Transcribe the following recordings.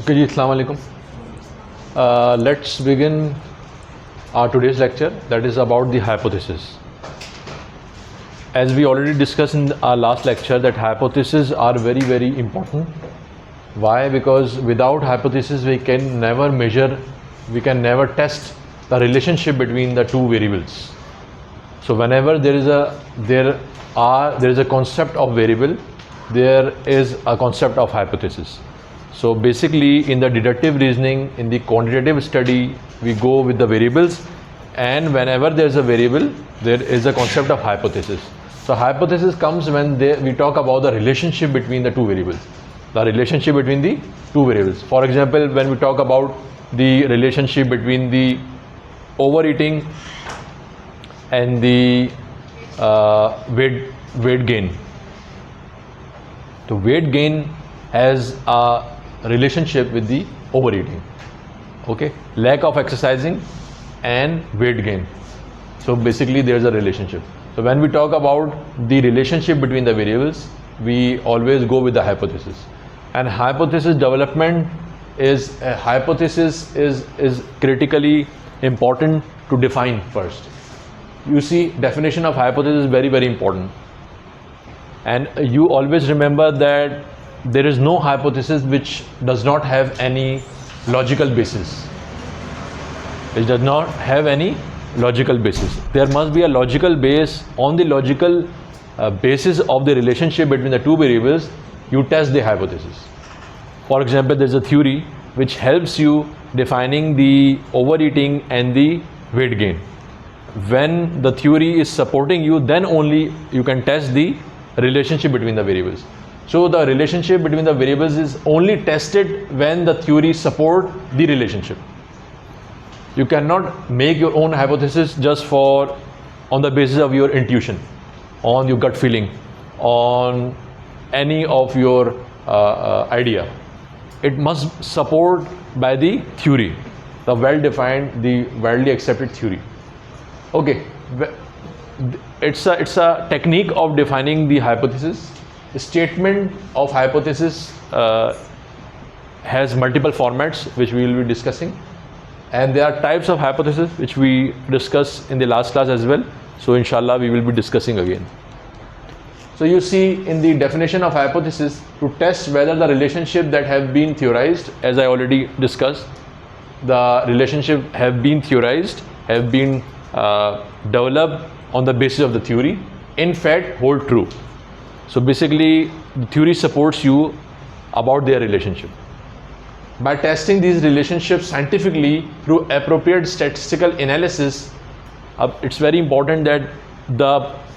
Okay, ji, Assalamu alaikum. Let's begin our today's lecture, that is about the hypothesis. As we already discussed in our last lecture, that hypotheses are very, very important. Why? Because without hypothesis we can never measure, we can never test the relationship between the two variables. So whenever there is a concept of variable, there is a concept of hypothesis. So basically in the deductive reasoning, in the quantitative study, we go with the variables, and whenever there is a variable, there is a concept of hypothesis. So hypothesis comes when we talk about the relationship between the two variables. The relationship between the two variables. For example, when we talk about the relationship between the overeating and the weight gain. The weight gain has a relationship with the overeating. Okay, lack of exercising and weight gain. So basically there is a relationship. So when we talk about the relationship between the variables, we always go with the hypothesis. And hypothesis development is critically important to define first. You see, definition of hypothesis is very, very important. And you always remember that there is no hypothesis which does not have any logical basis. It does not have any logical basis. There must be a logical base. On the logical basis of the relationship between the two variables, you test the hypothesis. For example, there is a theory which helps you defining the overeating and the weight gain. When the theory is supporting you, then only you can test the relationship between the variables. So the relationship between the variables is only tested when the theory support the relationship. You cannot make your own hypothesis just on the basis of your intuition, on your gut feeling, on any of your idea. It must support by the theory, the well-defined, the widely accepted theory. Okay, it's a technique of defining the hypothesis. The statement of hypothesis has multiple formats which we will be discussing, and there are types of hypothesis which we discussed in the last class as well. So inshallah we will be discussing again. So you see, in the definition of hypothesis, to test whether the relationship that have been theorized, as I already discussed, the relationship have been theorized, have been developed on the basis of the theory, in fact hold true. So basically the theory supports you about their relationship. By testing these relationships scientifically through appropriate statistical analysis, it's very important that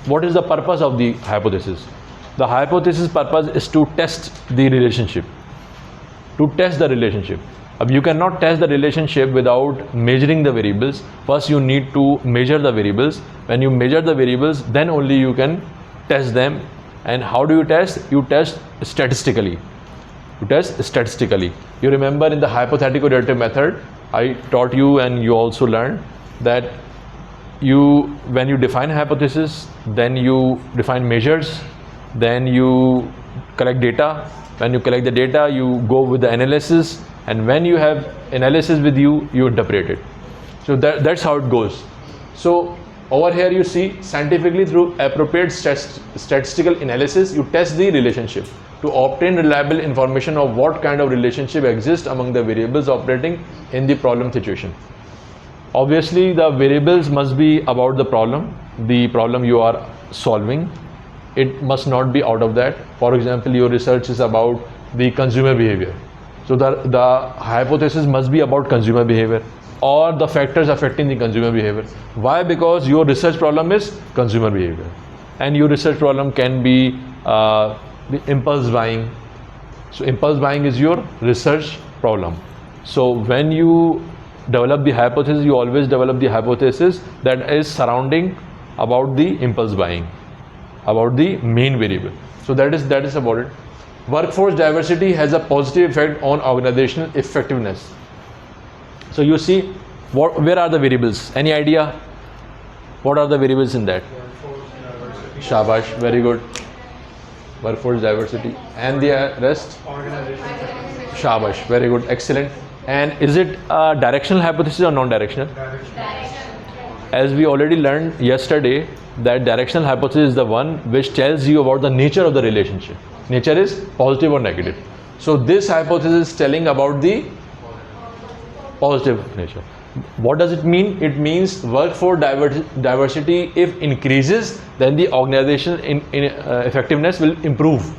what is the purpose of the hypothesis? The hypothesis purpose is to test the relationship. To test the relationship. You cannot test the relationship without measuring the variables. First you need to measure the variables. When you measure the variables, then only you can test them. And how do you test? You test statistically. You test statistically. You remember in the hypothetical deductive method, I taught you and you also learned that when you define hypothesis, then you define measures, then you collect data. When you collect the data, you go with the analysis, and when you have analysis with you, you interpret it. So that's how it goes. So over here you see, scientifically through appropriate statistical analysis, you test the relationship to obtain reliable information of what kind of relationship exists among the variables operating in the problem situation. Obviously the variables must be about the problem you are solving. It must not be out of that. For example, your research is about the consumer behavior. So the hypothesis must be about consumer behavior or the factors affecting the consumer behavior. Why? Because your research problem is consumer behavior, and your research problem can be the impulse buying. So impulse buying is your research problem. So when you develop the hypothesis, you always develop the hypothesis that is surrounding about the impulse buying, about the main variable. So that is about it. Workforce diversity has a positive effect on organizational effectiveness. So you see, where are the variables? Any idea? What are the variables in that? Workforce diversity. Shabash, very good. Workforce diversity. And the rest? Organizational effectiveness. Shabash, very good, excellent. And is it a directional hypothesis or non-directional? As we already learned yesterday, that directional hypothesis is the one which tells you about the nature of the relationship. Nature is positive or negative. So this hypothesis is telling about the positive nature. What does it mean? It means workforce diversity if increases, then the organization effectiveness will improve.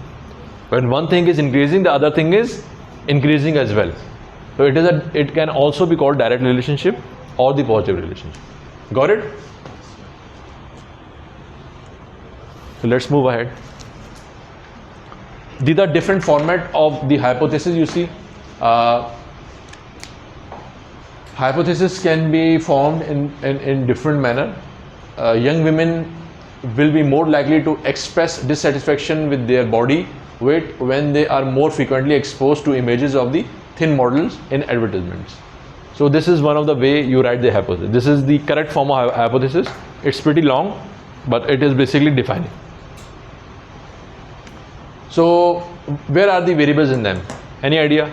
When one thing is increasing, the other thing is increasing as well. So it can also be called direct relationship or the positive relationship. Got it? So let's move ahead. These are different format of the hypothesis. You see, hypothesis can be formed in different manner. Young women will be more likely to express dissatisfaction with their body weight when they are more frequently exposed to images of the thin models in advertisements. So this is one of the way you write the hypothesis. This is the correct form of hypothesis. It's pretty long, but it is basically defining. So where are the variables in them? Any idea?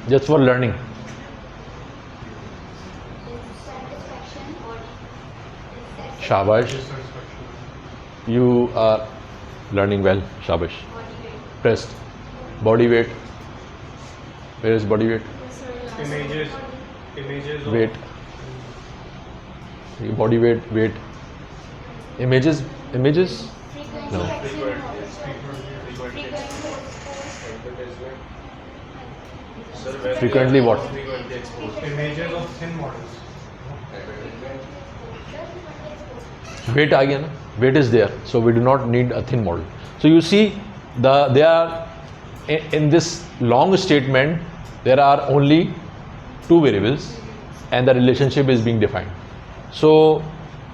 Just for learning. Shabash. You are learning well. Shabash. Pressed. Body weight. Where is body weight? Images weight. Body weight. Images. No. Frequently what? Images of thin models. Weight आ गया ना? Weight is there, so we do not need a thin model. So you see, they are in this long statement. There are only two variables, and the relationship is being defined. So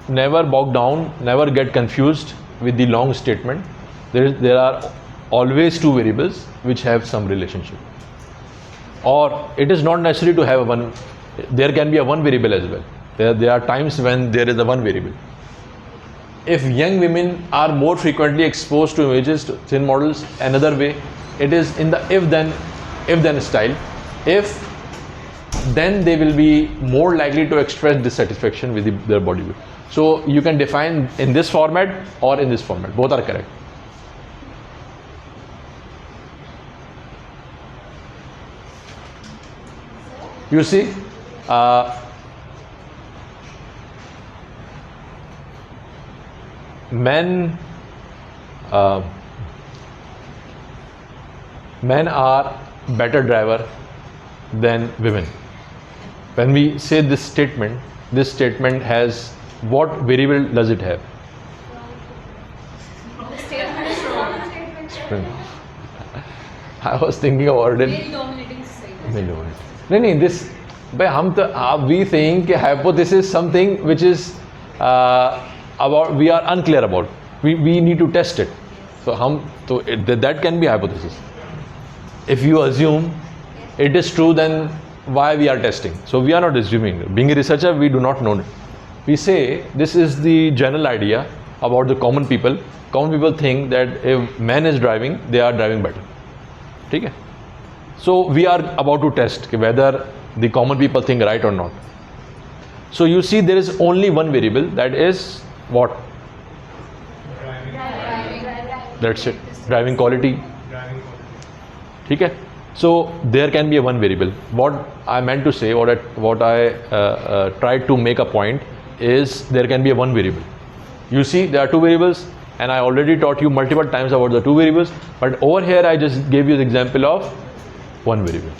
never bog down, never get confused with the long statement. There are always two variables which have some relationship. Or it is not necessary to have one. There can be a one variable as well. There are times when there is a one variable. If young women are more frequently exposed to images, to thin models, another way, it is in the if-then style. If, then they will be more likely to express dissatisfaction with their body weight. So you can define in this format or in this format. Both are correct. You see, men are better driver than women. When we say this statement has what variable does it have? I was thinking about it. Male dominating society. नहीं this भाई हम तो we think hypothesis something which is about we are unclear about. We need to test it. So that can be hypothesis. If you assume it is true, then why we are testing? So we are not assuming. Being a researcher, we do not know it. We say this is the general idea about the common people. Common people think that if man is driving, they are driving better. Okay? So we are about to test whether the common people think right or not. So you see, there is only one variable, that is what? That's it. Driving quality. Okay? So there can be a one variable. What I meant to say, what I tried to make a point is there can be a one variable. You see, there are two variables, and I already taught you multiple times about the two variables, but over here I just gave you the example of one variable.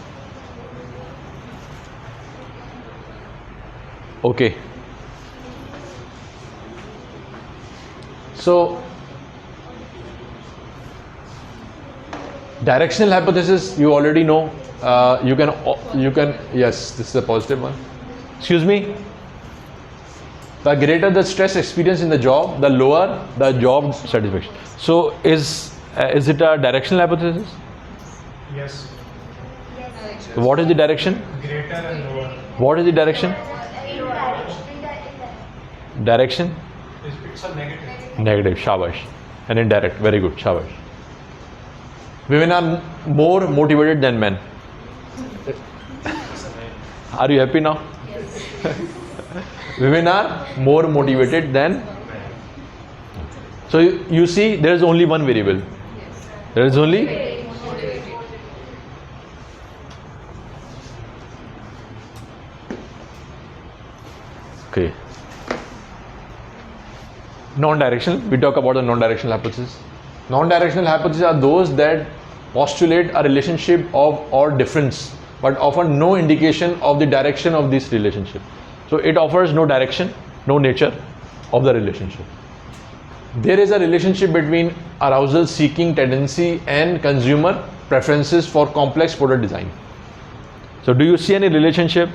Okay. So directional hypothesis you already know. You can yes, this is a positive one. Excuse me. The greater the stress experience in the job, the lower the job satisfaction. So is it a directional hypothesis? Yes. What is the direction? Greater and lower. What is the direction? Direction? It's a negative. Negative. Shabash. And indirect. Very good. Shabash. Women are more motivated than men. Are you happy now? Women are more motivated than. So you see, there is only one variable. There is only. Okay. Non-directional. We talk about the non-directional hypothesis. Non-directional hypotheses are those that postulate a relationship of or difference, but offer no indication of the direction of this relationship. So it offers no direction, no nature of the relationship. There is a relationship between arousal seeking tendency and consumer preferences for complex product design. So do you see any relationship?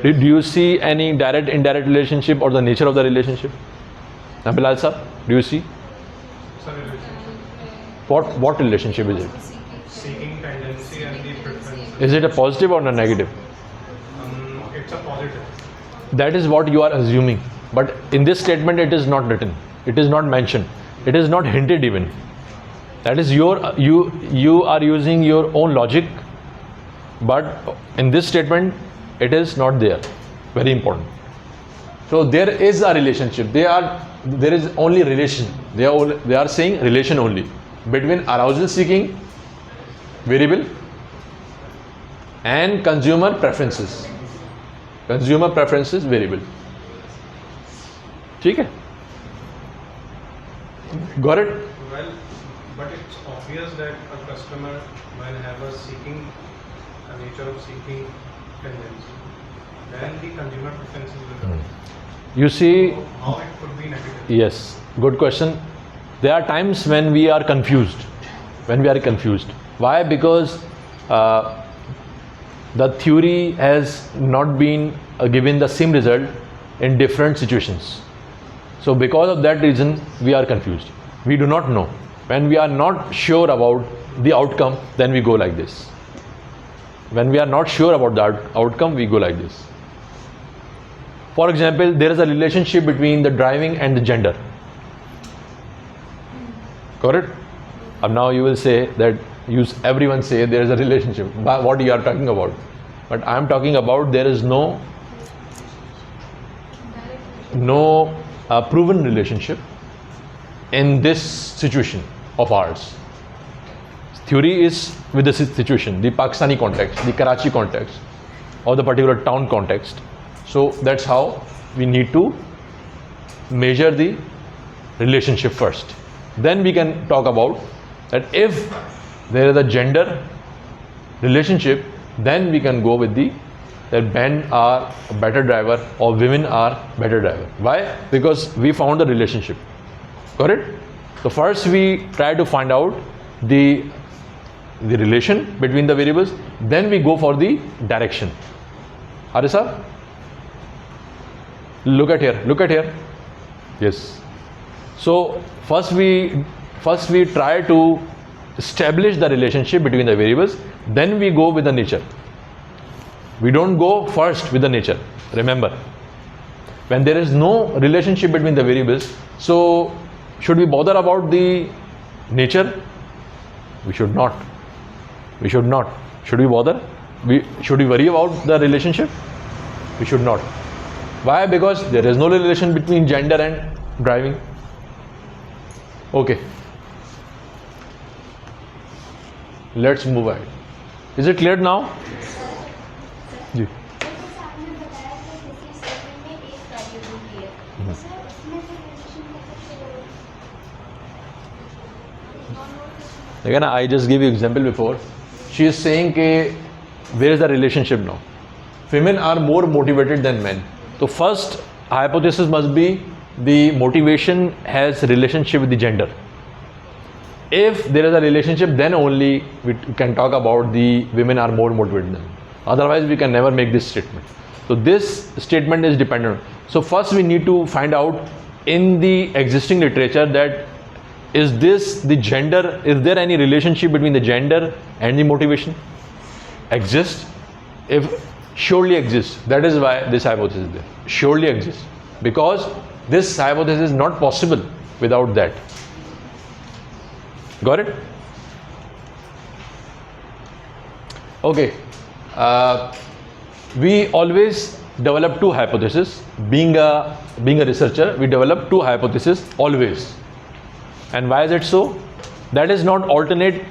Do you see any direct indirect relationship or the nature of the relationship? Now Bilal sir, do you see? It's a relationship. What relationship is it? Seeking tendency and the preference. Is it a positive or a negative? It's a positive. That is what you are assuming. But in this statement it is not written. It is not mentioned. It is not hinted even. That is you are using your own logic, but in this statement it is not there. Very important. So there is a relationship. There is only relation. They are saying relation only between arousal seeking variable and consumer preferences. Consumer preferences variable. ठीक है? Got it? Well, but it's obvious that a customer will have a nature of seeking tendency. Then the consumer preferences will come. You see, So how it could be negative? yes, good question. There are times when we are confused. Why? Because the theory has not been given the same result in different situations. So because of that reason, we are confused. We do not know. When we are not sure about the outcome, then we go like this. When we are not sure about the outcome, we go like this. For example, there is a relationship between the driving and the gender. Correct? And now you will say that everyone say there is a relationship. What you are talking about? But I am talking about there is no proven relationship in this situation of ours. Theory is with the situation, the Pakistani context, the Karachi context, or the particular town context. So that's how we need to measure the relationship first. Then we can talk about that if there is a gender relationship, then we can go with that men are a better driver or women are better driver. Why? Because we found the relationship. Correct? So first we try to find out the relation between the variables, then we go for the direction. Are sir? Look at here. Yes. So first we try to establish the relationship between the variables, then we go with the nature. We don't go first with the nature. Remember, when there is no relationship between the variables, so should we bother about the nature? We should not. Should we bother? Should we worry about the relationship? We should not. Why? Because there is no relation between gender and driving. Okay. Let's move ahead. Is it clear now? Ji. Again, I just gave you example before. She is saying that where is the relationship now? Women are more motivated than men. So first hypothesis must be the motivation has relationship with the gender. If there is a relationship, then only we can talk about the women are more motivated than men. Otherwise, we can never make this statement. So this statement is dependent. So first we need to find out in the existing literature that is there any relationship between the gender and the motivation? Exists? If surely exists, that is why this hypothesis is there. Surely exists. Because this hypothesis is not possible without that. Got it? Okay, we always develop two hypotheses. Being a researcher, we develop two hypotheses always. And why is it so? That is not alternate.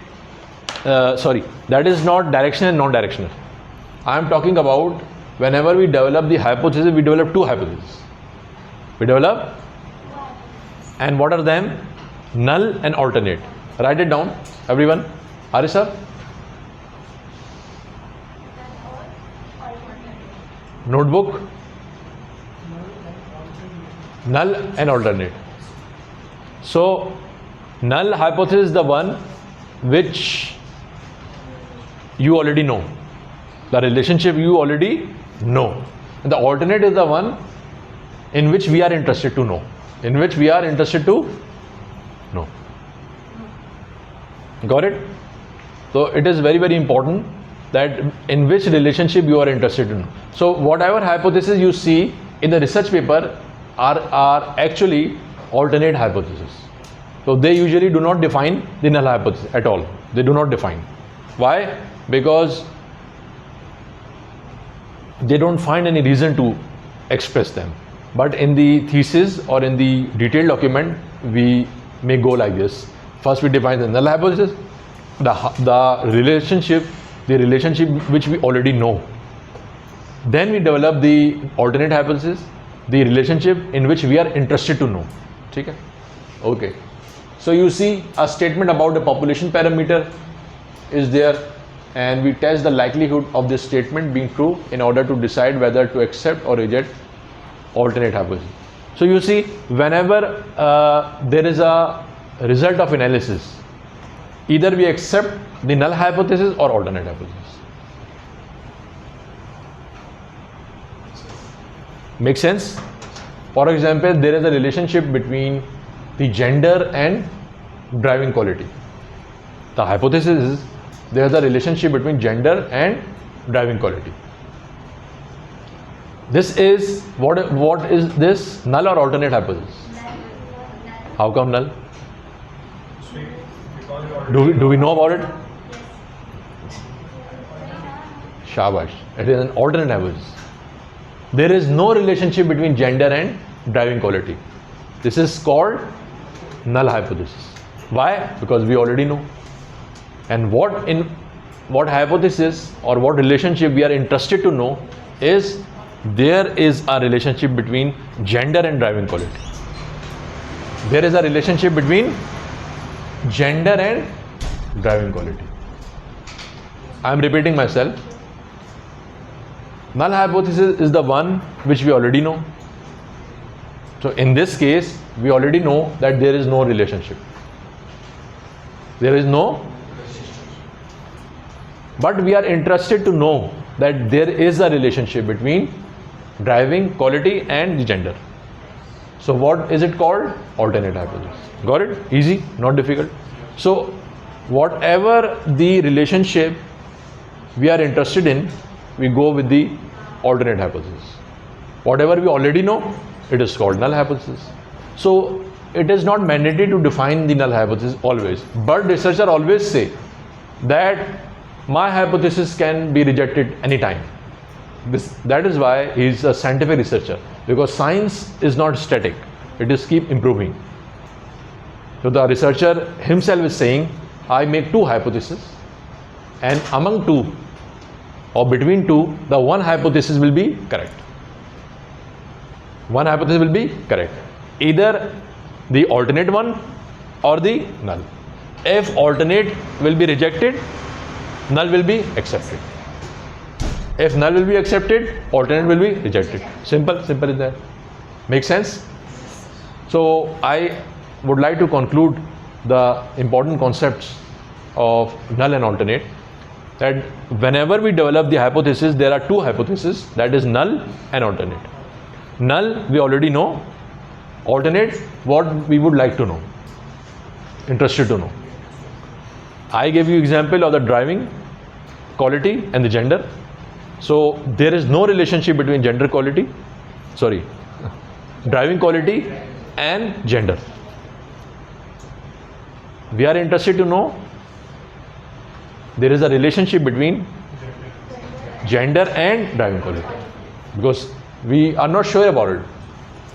That is not directional and non-directional. I am talking about whenever we develop the hypothesis, we develop two hypotheses. We develop, and what are them? Null and alternate. Write it down, everyone. Ari sir? Notebook. Null and alternate. So, null hypothesis is the one which you already know. The relationship you already know. And the alternate is the one in which we are interested to know. In which we are interested to know. Got it? So it is very, very important that in which relationship you are interested in. So whatever hypothesis you see in the research paper are actually alternate hypotheses. So they usually do not define the null hypothesis at all. They do not define. Why? Because they don't find any reason to express them. But in the thesis or in the detailed document, we may go like this. First we define the null hypothesis, the relationship which we already know. Then we develop the alternate hypothesis, the relationship in which we are interested to know. Okay? Okay. So you see a statement about the population parameter is there, and we test the likelihood of this statement being true in order to decide whether to accept or reject alternate hypothesis. So you see, whenever there is a result of analysis, either we accept the null hypothesis or alternate hypothesis. Make sense? For example, there is a relationship between the gender and driving quality. The hypothesis is there is a relationship between gender and driving quality. This is what is this, null or alternate hypothesis? How come null? Do we know about it? Shabash. It is an alternate hypothesis. There is no relationship between gender and driving quality. This is called null hypothesis. Why? Because we already know. And what hypothesis or what relationship we are interested to know is there is a relationship between gender and driving quality. There is a relationship between gender and driving quality. I am repeating myself. Null hypothesis is the one which we already know. So in this case, we already know that there is no relationship. There is no, but we are interested to know that there is a relationship between driving quality and the gender. So what is it called? Alternate hypothesis. Got it? Easy, not difficult. So whatever the relationship we are interested in, we go with the alternate hypothesis. Whatever we already know, it is called null hypothesis. So it is not mandatory to define the null hypothesis always, but researchers always say that my hypothesis can be rejected anytime. That is why he is a scientific researcher, because science is not static, it is keep improving. So the researcher himself is saying, I make two hypotheses, and among two or between two, the one hypothesis will be correct. One hypothesis will be correct. Either the alternate one or the null. If alternate will be rejected, null will be accepted. If null will be accepted, alternate will be rejected. Simple is that. Make sense? So I would like to conclude the important concepts of null and alternate, that whenever we develop the hypothesis, there are two hypotheses, that is null and alternate. Null we already know, alternate what we would like to know, interested to know. I gave you example of the driving quality and the gender. So there is no relationship between driving quality and gender. We are interested to know there is a relationship between gender and driving quality, because we are not sure about it.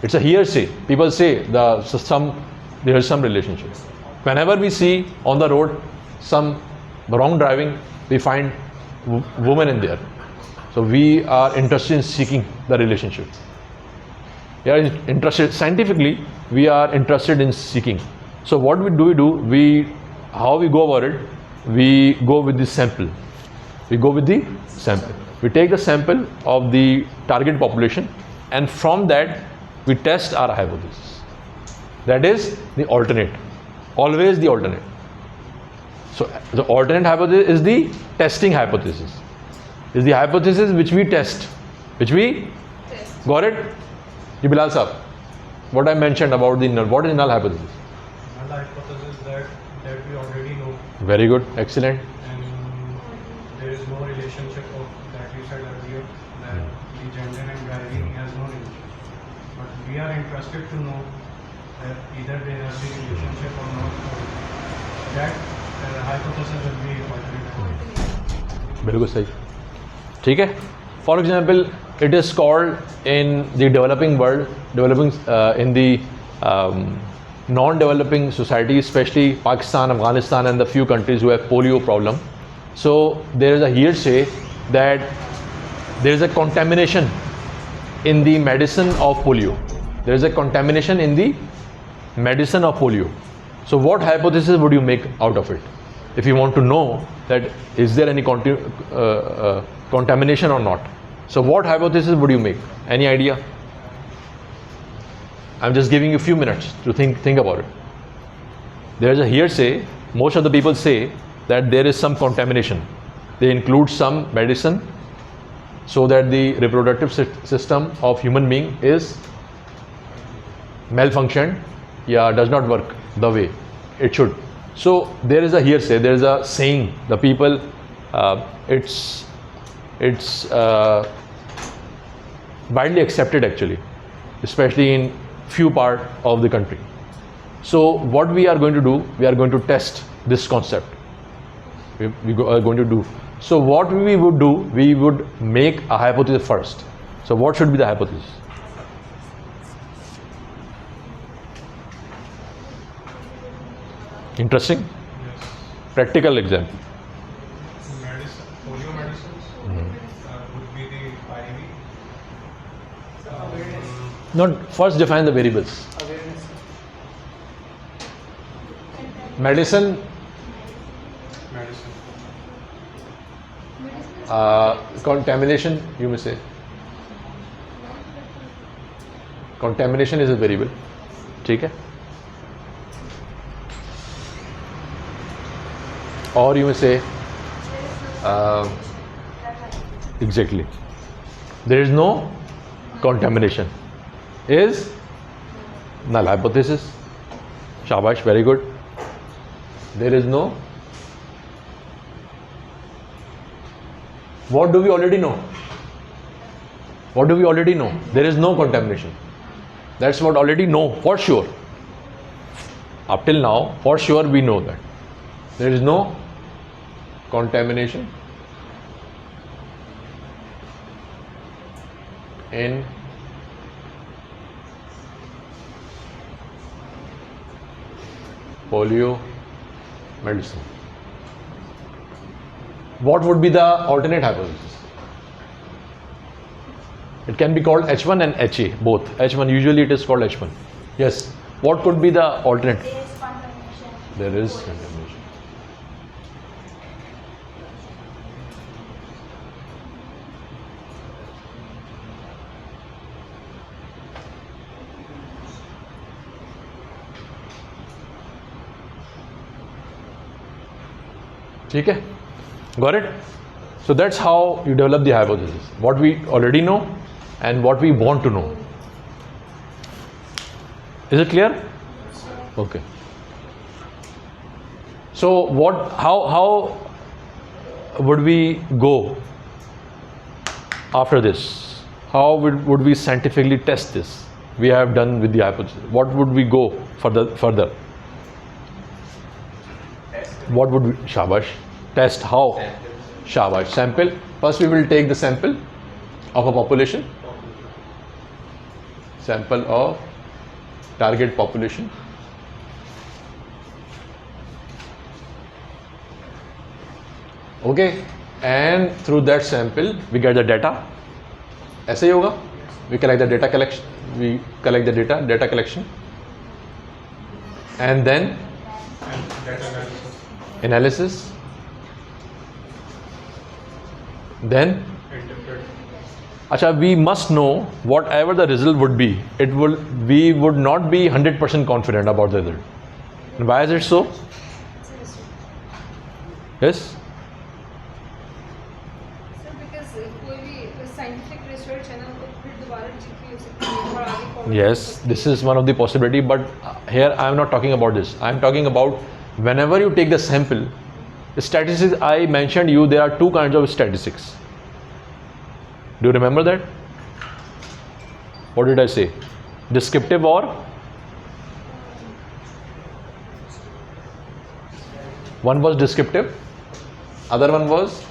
It's a hearsay. People say there is some relationship. Whenever we see on the road some wrong driving, we find women in there. So we are interested in seeking the relationship. We are interested scientifically. We are interested in seeking. So what how we go about it? We go with the sample. We go with the sample. We take the sample of the target population, and from that we test our hypothesis. That is the alternate. Always the alternate. So the alternate hypothesis is the testing hypothesis. Is the hypothesis which we test. Got it? Bilal Sahab, what I mentioned about the null. What is null hypothesis? Null hypothesis that we already know, Very good. Excellent. and there is no relationship of that you said earlier, that the gender and driving has no relationship. But we are interested to know that either there has a relationship or not. That hypothesis will be alternate. बिल्कुल सही. ठीक है. For example, it is called in the developing world, in the non-developing societies, especially Pakistan, Afghanistan, and the few countries who have polio problem. So there is a hearsay that there is a contamination in the medicine of polio. There is a contamination in the medicine of polio. So what hypothesis would you make out of it? If you want to know that is there any contamination or not. So what hypothesis would you make? Any idea? I'm just giving you a few minutes to think about it. There is a hearsay. Most of the people say that there is some contamination. They include some medicine so that the reproductive system of human being is malfunctioned, does not work the way it should. So there is a hearsay, there is a saying, the people, it's widely accepted actually, especially in few part of the country. So what we are going to do, we are going to test this concept. We are going to do. So what we would do, we would make a hypothesis first. So what should be the hypothesis? Interesting. Yes. Practical example. Polio medicines would be the IV. Not first define the variables. Awareness. Medicine, contamination, you may say. Contamination is a variable. ठीक है? Or you may say, exactly. There is no contamination. Is null hypothesis. Shabash, very good. There is no. What do we already know? What do we already know? There is no contamination. That's what already know for sure. Up till now, for sure we know that. There is no contamination in polio medicine. What would be the alternate hypothesis? It can be called H1 and HA, both. H1, usually it is called H1. Yes. What could be the alternate? There is contamination. There is contamination. Okay, got it? So that's how you develop the hypothesis. What we already know and what we want to know. Is it clear? Okay. So how would we go after this? How would we scientifically test this? We have done with the hypothesis. What would we go further? What would we, shabash, test how? Shabash, sample. First we will take the sample of a population, sample of target population. Okay, and through that sample we get the data. ऐसे ही होगा. We collect the data collection. We collect the data collection, and then and data analysis. Then interpret. Acha, we must know whatever the result would be. We would not be 100% confident about the result. And why is it so? Yes. Sir because कोई भी scientific research है ना तो फिर दोबारा repeat भी हो सकती है और आगे follow Yes, हो सकती this is one of the possibility, but here I am not talking about this. I am talking about whenever you take the sample, the statistics I mentioned you, there are two kinds of statistics. Do you remember that? What did I say? Descriptive or? One was descriptive, other one was?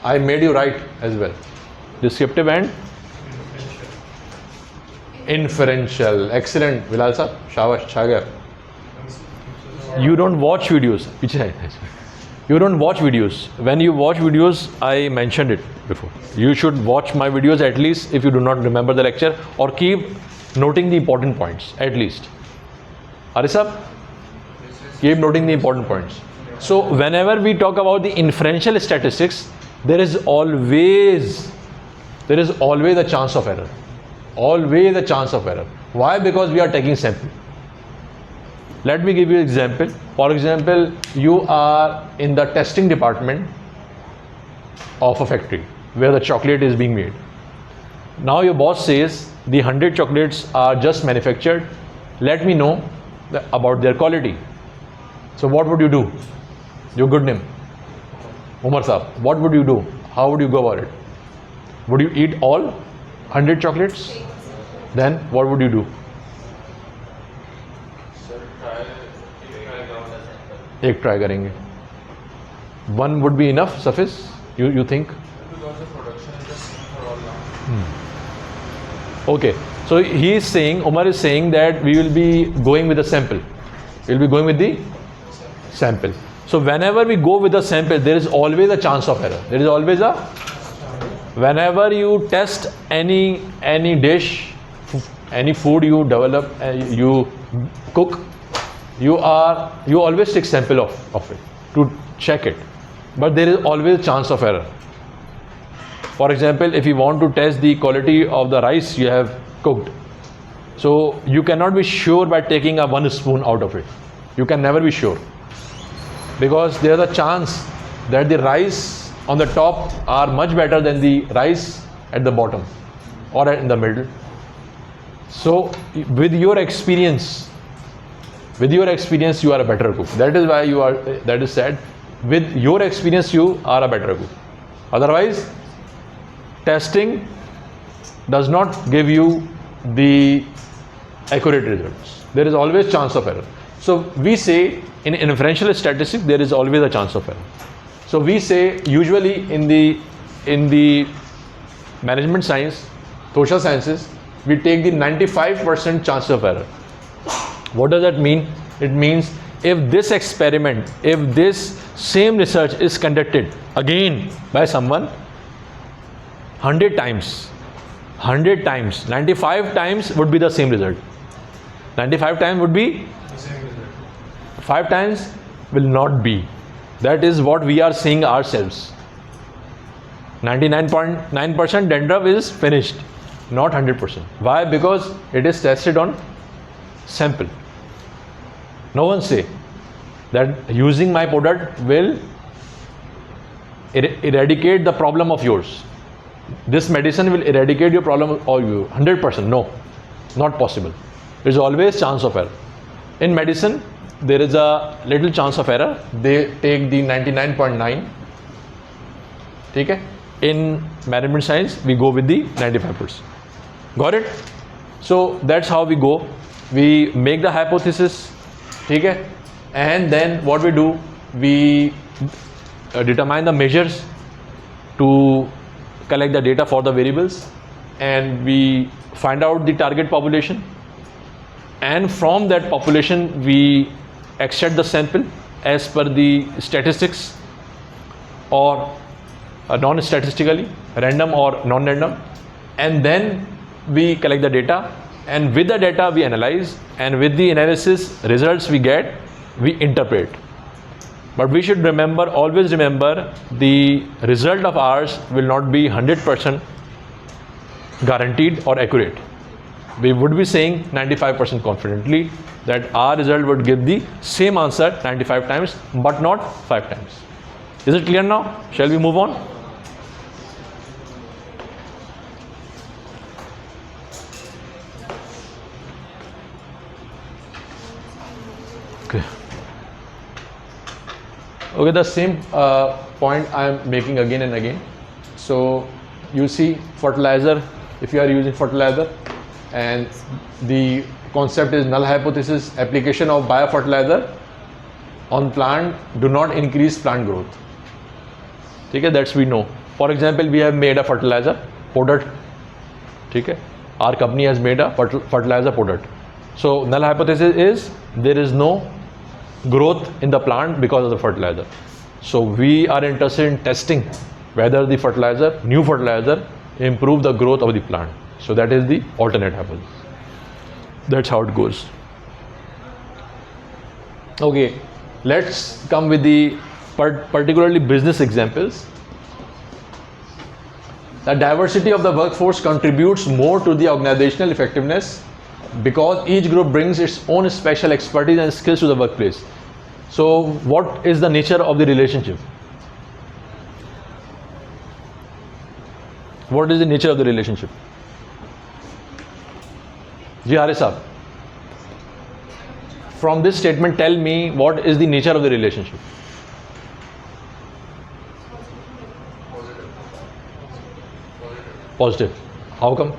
I made you right as well. Descriptive and inferential. Excellent, Bilal sir. Shabash, Chagar. You don't watch videos. Which side? You don't watch videos. When you watch videos, I mentioned it before. You should watch my videos at least if you do not remember the lecture, or keep noting the important points at least. Arisab, keep noting the important points. So whenever we talk about the inferential statistics, there is always a chance of error. Always a chance of error. Why? Because we are taking sample. Let me give you an example. For example, you are in the testing department of a factory where the chocolate is being made. Now your boss says the 100 chocolates are just manufactured. Let me know about their quality. So what would you do? Your good name, Umar Saab. What would you do? How would you go about it? Would you eat all 100 chocolates? Then what would you do? एक try करेंगे. One would be enough, suffice? You think? Because the production is the same for all now. Okay. So he is saying, Umar is saying that we will be going with a sample. We will be going with the sample. So whenever we go with a sample, there is always a chance of error. There is always a. Whenever you test any dish, any food you develop, you cook, you always take sample of it to check it, but there is always a chance of error. For example, if you want to test the quality of the rice you have cooked, so you cannot be sure by taking a 1 spoon out of it. You can never be sure, because there is a chance that the rice on the top are much better than the rice at the bottom or in the middle. So with your experience, you are a better cook. That is why that is said, with your experience you are a better cook. Otherwise, testing does not give you the accurate results. There is always chance of error. So we say in inferential statistics there is always a chance of error. So we say usually in the management science, social sciences, we take the 95% chance of error. What does that mean? It means if this experiment, if this same research is conducted again by someone 100 times, 95 times would be the same result. 95 times would be The same result. 5 times will not be. That is what we are seeing ourselves. 99.9% dandruff is finished, not 100%. Why? Because it is tested on sample. No one say that using my product will eradicate the problem of yours. This medicine will eradicate your problem of you. 100%. No, not possible. There is always chance of error. In medicine, there is a little chance of error. They take the 99.9. Okay? In management science, we go with the 95%. Got it? So that's how we go. We make the hypothesis. Okay? And then what we do, we determine the measures to collect the data for the variables, and we find out the target population, and from that population we extract the sample as per the statistics or non-statistically, random or non-random, and then we collect the data, and with the data we analyze, and with the analysis results we get, we interpret. But we should remember, always remember, the result of ours will not be 100% guaranteed or accurate. We would be saying 95% confidently that our result would give the same answer 95 times, but not 5 times. Is it clear now? Shall we move on? Okay. Okay, the same point I am making again and again. So you see fertilizer, if you are using fertilizer, and the concept is null hypothesis, application of biofertilizer on plant do not increase plant growth. Okay, that's we know. For example, we have made a fertilizer product. Okay, our company has made a fertilizer product. So null hypothesis is there is no growth in the plant because of the fertilizer. So we are interested in testing whether the fertilizer, new fertilizer, improve the growth of the plant. So that is the alternate hypothesis. That's how it goes. Okay, let's come with the particularly business examples. The diversity of the workforce contributes more to the organizational effectiveness because each group brings its own special expertise and skills to the workplace. So what is the nature of the relationship? What is the nature of the relationship? Ji Haris Saab, from this statement tell me what is the nature of the relationship? Positive. How come?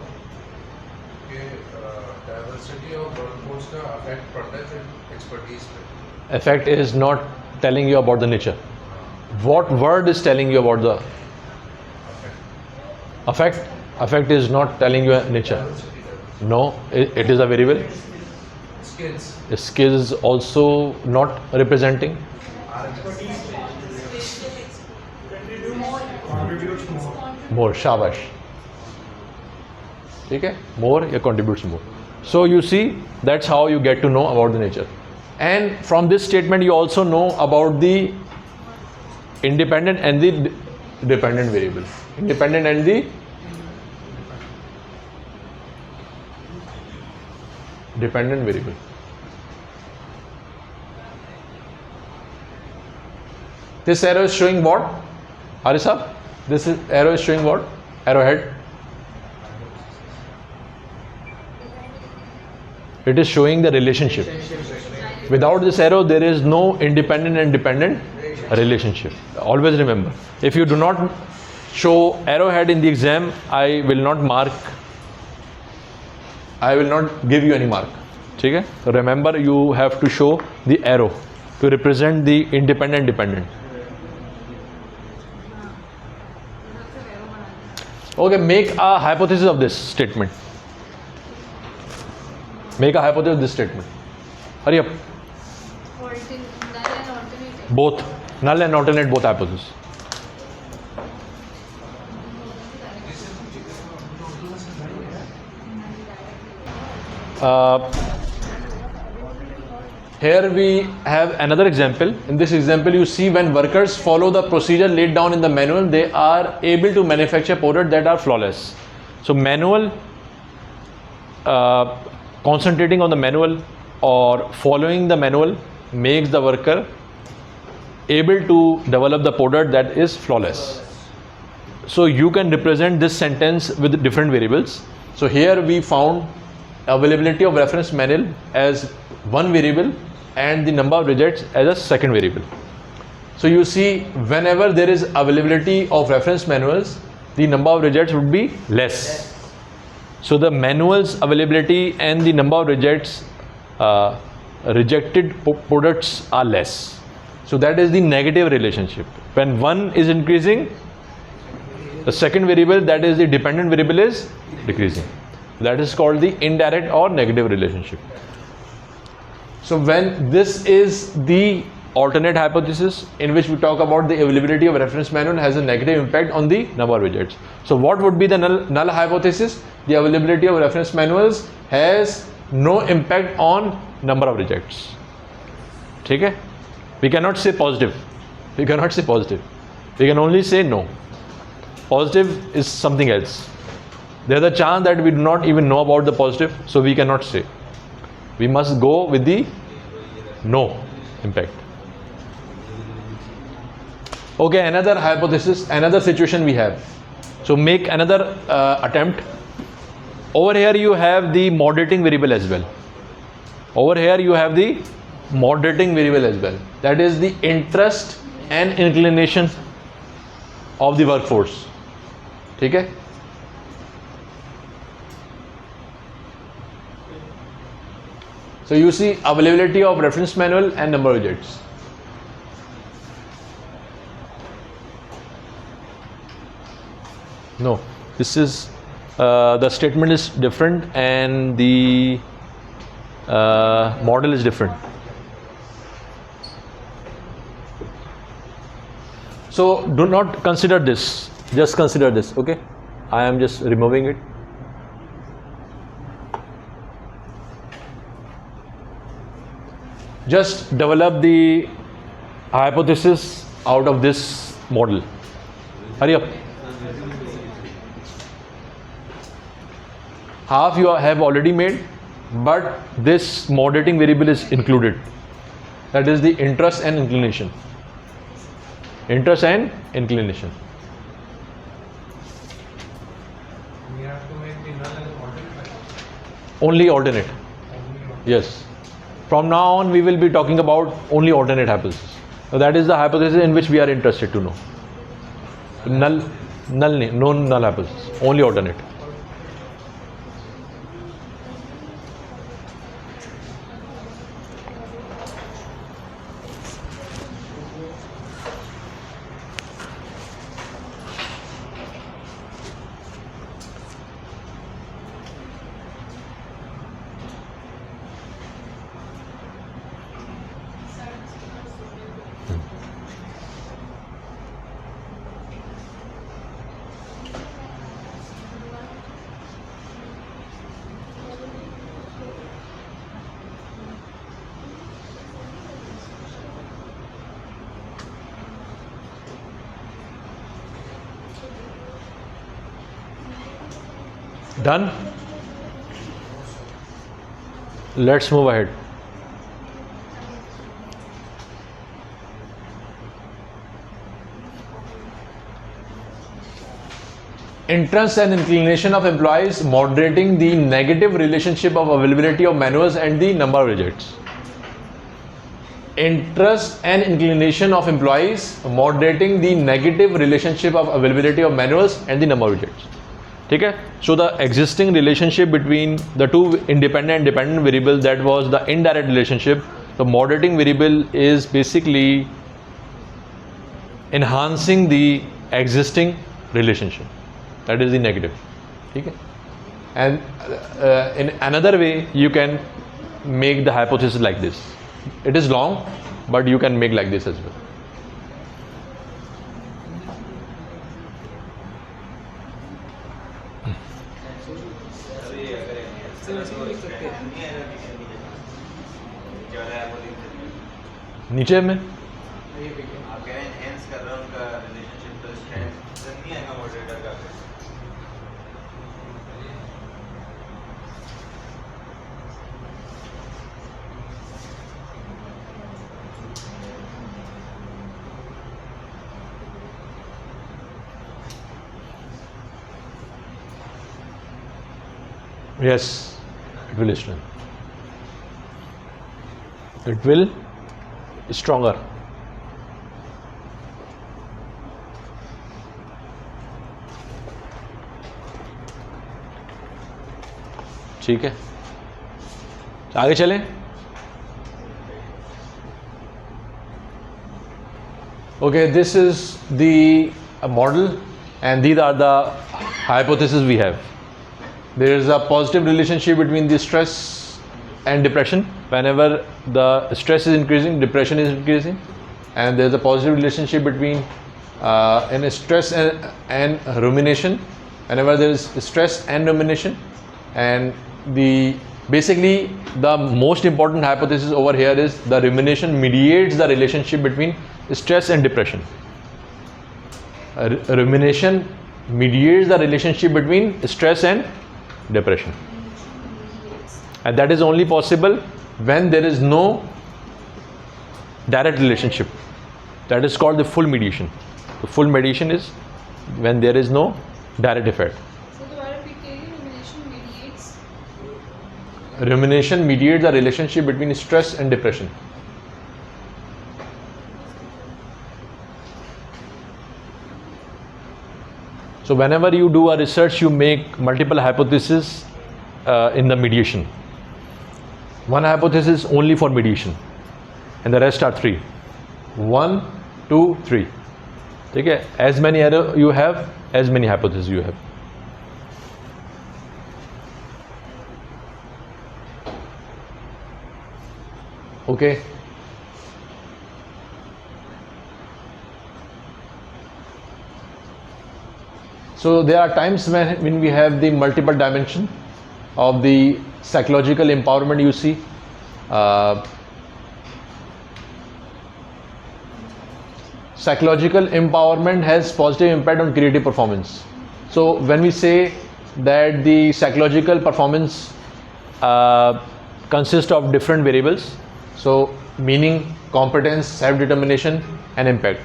Diversity of workforce का affect पड़ता है फिर expertise पे. Effect is not telling you about the nature. What word is telling you about the effect? Effect is not telling you nature. No, it is a variable. Skills. Skills is also not representing. Contributes more. More, shabash. Okay? More, it contributes more. So you see, that's how you get to know about the nature. And from this statement, you also know about the independent and the dependent variable. Independent and the dependent variable. This arrow is showing what? Haris Saab, this arrow is showing what? Arrowhead. It is showing the relationship. Without this arrow, there is no independent and dependent relationship. Always remember. If you do not show arrowhead in the exam, I will not mark. I will not give you any mark. Okay? Remember, you have to show the arrow to represent the independent dependent. Okay, make a hypothesis of this statement. Make a hypothesis of this statement. Hurry up. Null and alternate. Both. Null and alternate, both hypotheses. Here we have another example. In this example, you see when workers follow the procedure laid down in the manual, they are able to manufacture products that are flawless. So manual, concentrating on the manual or following the manual makes the worker able to develop the product that is flawless. So you can represent this sentence with different variables. So here we found availability of reference manual as one variable and the number of rejects as a second variable. So you see, whenever there is availability of reference manuals, the number of rejects would be less. So the manuals availability and the number of rejects, rejected products are less. So that is the negative relationship. When one is increasing, the second variable, that is the dependent variable, is decreasing. That is called the indirect or negative relationship. So when this is the alternate hypothesis, in which we talk about the availability of reference manual has a negative impact on the number of rejects. So what would be the null hypothesis? The availability of reference manuals has no impact on number of rejects. ठीक है? We cannot say positive. We cannot say positive. We can only say no. Positive is something else. There is a chance that we do not even know about the positive, so we cannot say. We must go with the no impact. Okay, another hypothesis, another situation we have. So make another attempt. Over here you have the moderating variable as well. Over here you have the moderating variable as well. That is the interest and inclination of the workforce. ठीक है? So you see availability of reference manual and number of rejects. No, this is the statement is different and the model is different. So do not consider this, just consider this, okay? I am just removing it. Just develop the hypothesis out of this model. Hurry up. Half you have already made, but this moderating variable is included. That is the interest and inclination. Interest and inclination. We have to make the null and alternate. Only alternate. Only alternate. Yes. From now on we will be talking about only alternate hypothesis. So that is the hypothesis in which we are interested to know. No null hypothesis. Only alternate. Done? Let's move ahead. Interest and inclination of employees moderating the negative relationship of availability of manuals and the number of rejects. Interest and inclination of employees moderating the negative relationship of availability of manuals and the number of rejects. Okay? So the existing relationship between the two independent and dependent variables, that was the indirect relationship. The moderating variable is basically enhancing the existing relationship. That is the negative. Okay? And in another way you can make the hypothesis like this. It is long, but you can make like this as well. नीचे में आप कह रहे हैं enhance कर रहा है उनका relationship तो strength नहीं आएगा moderator का. Yes, it will strengthen. It will stronger. ठीक है, आगे चलें. Okay, this is the model, and these are the hypotheses we have. There is a positive relationship between the stress and depression. Whenever the stress is increasing, depression is increasing, and there is a positive relationship between in stress and rumination. Whenever there is stress and rumination, and basically the most important hypothesis over here is the rumination mediates the relationship between stress and depression. Rumination mediates the relationship between stress and depression, and that is only possible when there is no direct relationship. That is called the full mediation. The full mediation is when there is no direct effect. So दोबारा repeat करिए, Rumination mediates the relationship between stress and depression. So whenever you do a research, you make multiple hypotheses in the mediation. One hypothesis only for mediation, and the rest are three. 1, 2, 3. Okay? As many errors you have, as many hypotheses you have. Okay. So there are times when we have the multiple dimension of the psychological empowerment. You see, psychological empowerment has positive impact on creative performance. So when we say that the psychological performance consists of different variables, so meaning, competence, self-determination, and impact.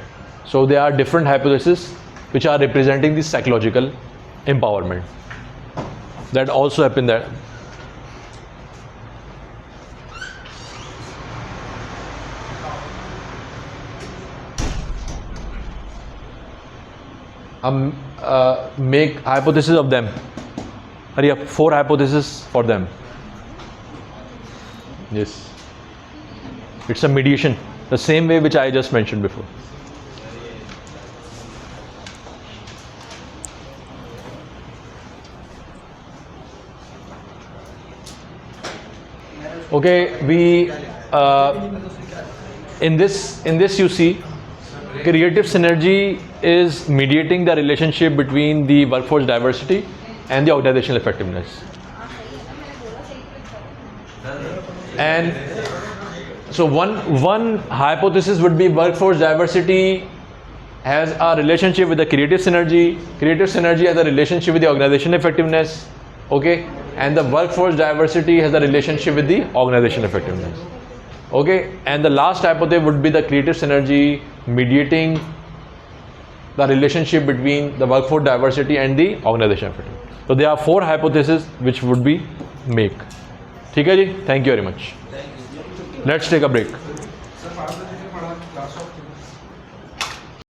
So there are different hypotheses which are representing the psychological empowerment. That also happened there. Make hypothesis of them. Hurry up, 4 hypotheses for them. Yes. It's a mediation, the same way which I just mentioned before. Okay, we in this you see, creative synergy is mediating the relationship between the workforce diversity and the organizational effectiveness. And so one hypothesis would be workforce diversity has a relationship with the creative synergy. Creative synergy has a relationship with the organization effectiveness. Okay, and the workforce diversity has a relationship with the organization effectiveness. Okay, and the last hypothesis would be the creative synergy mediating the relationship between the workforce diversity and the organization effectiveness. So there are 4 hypotheses which would be make. ठीक है जी, thank you very much. Let's take a break.